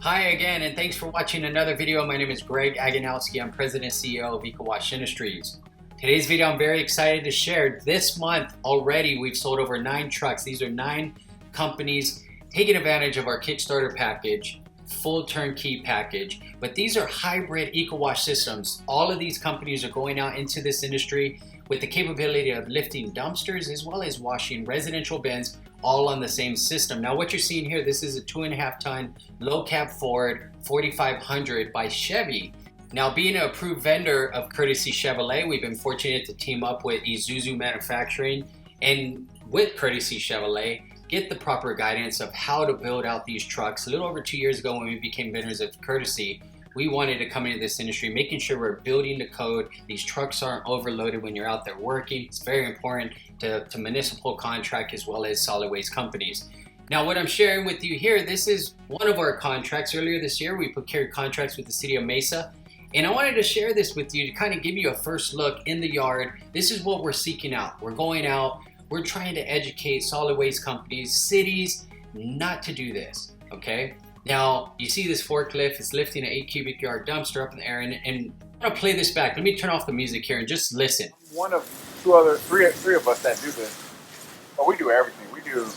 Hi again, and thanks for watching another video. My name is Greg Aganowski. I'm President and CEO of EcoWash Industries. Today's video I'm very excited to share. This month already we've sold over 9 trucks. These are 9 companies taking advantage of our Kickstarter package, full turnkey package. But these are hybrid EcoWash systems. All of these companies are going out into this industry with the capability of lifting dumpsters as well as washing residential bins, all on the same system. Now what you're seeing here, this is a 2.5 ton low cab Ford 4500 by Chevy. Now being an approved vendor of Courtesy Chevrolet, we've been fortunate to team up with Isuzu Manufacturing and with Courtesy Chevrolet, get the proper guidance of how to build out these trucks. A little over 2 years ago when we became vendors of Courtesy, we wanted to come into this industry, making sure we're building the code. These trucks aren't overloaded when you're out there working. It's very important to municipal contract as well as solid waste companies. Now what I'm sharing with you here, this is one of our contracts. Earlier this year, we procured contracts with the city of Mesa. And I wanted to share this with you to kind of give you a first look in the yard. This is what we're seeking out. We're going out, we're trying to educate solid waste companies, cities, not to do this, okay? Now, you see this forklift, it's lifting an 8 cubic yard dumpster up in the air, and I'm gonna play this back. Let me turn off the music here and just listen. One of three of us that do this. But we do everything. We do.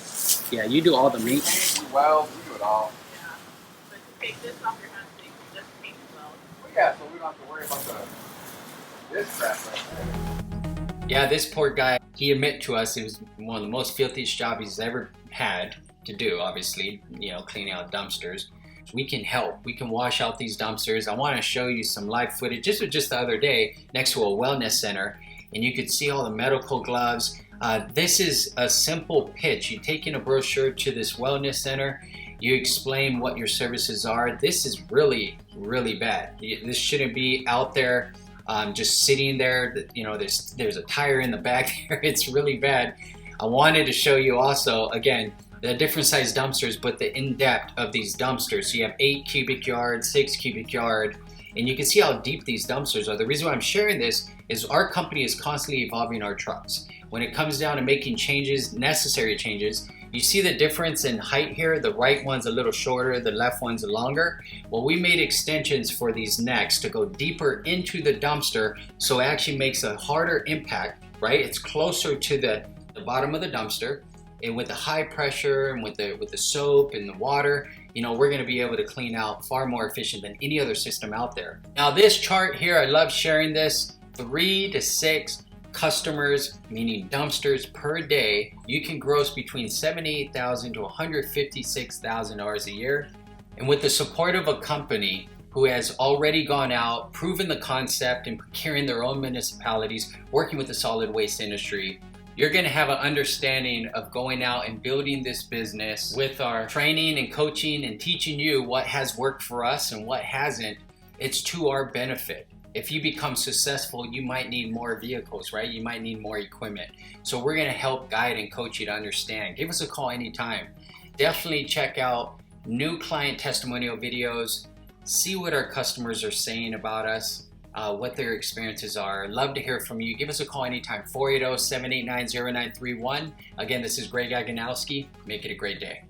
Yeah, you do all the meat. We weld, we do it all. Yeah. But to take this off your hands, so you can just paint well. Well, yeah, so we don't have to worry about this crap right there. Yeah, this poor guy, he admitted to us it was one of the most filthiest jobs he's ever had to do, obviously, you know, cleaning out dumpsters. We can help. We can wash out these dumpsters. I want to show you some live footage. This was just the other day next to a wellness center, and you could see all the medical gloves. This is a simple pitch. You take in a brochure to this wellness center, you explain what your services are. This is really, really bad. This shouldn't be out there just sitting there. You know, there's a tire in the back there. It's really bad. I wanted to show you also, again, the different size dumpsters, but the in-depth of these dumpsters. So you have 8 cubic yard, 6 cubic yard, and you can see how deep these dumpsters are. The reason why I'm sharing this is our company is constantly evolving our trucks. When it comes down to making changes, necessary changes, you see the difference in height here. The right one's a little shorter, the left one's longer. Well, we made extensions for these necks to go deeper into the dumpster, so it actually makes a harder impact, right? It's closer to the bottom of the dumpster. And with the high pressure and with the soap and the water, you know, we're gonna be able to clean out far more efficient than any other system out there. Now this chart here, I love sharing this, 3 to 6 customers, meaning dumpsters per day, you can gross between $78,000 to $156,000 a year. And with the support of a company who has already gone out, proven the concept and procuring their own municipalities, working with the solid waste industry, you're gonna have an understanding of going out and building this business with our training and coaching and teaching you what has worked for us and what hasn't. It's to our benefit. If you become successful, you might need more vehicles, right? You might need more equipment. So we're gonna help guide and coach you to understand. Give us a call anytime. Definitely check out new client testimonial videos, see what our customers are saying about us, what their experiences are. Love to hear from you. Give us a call anytime, 480-789-0931. Again, this is Greg Aganowski. Make it a great day.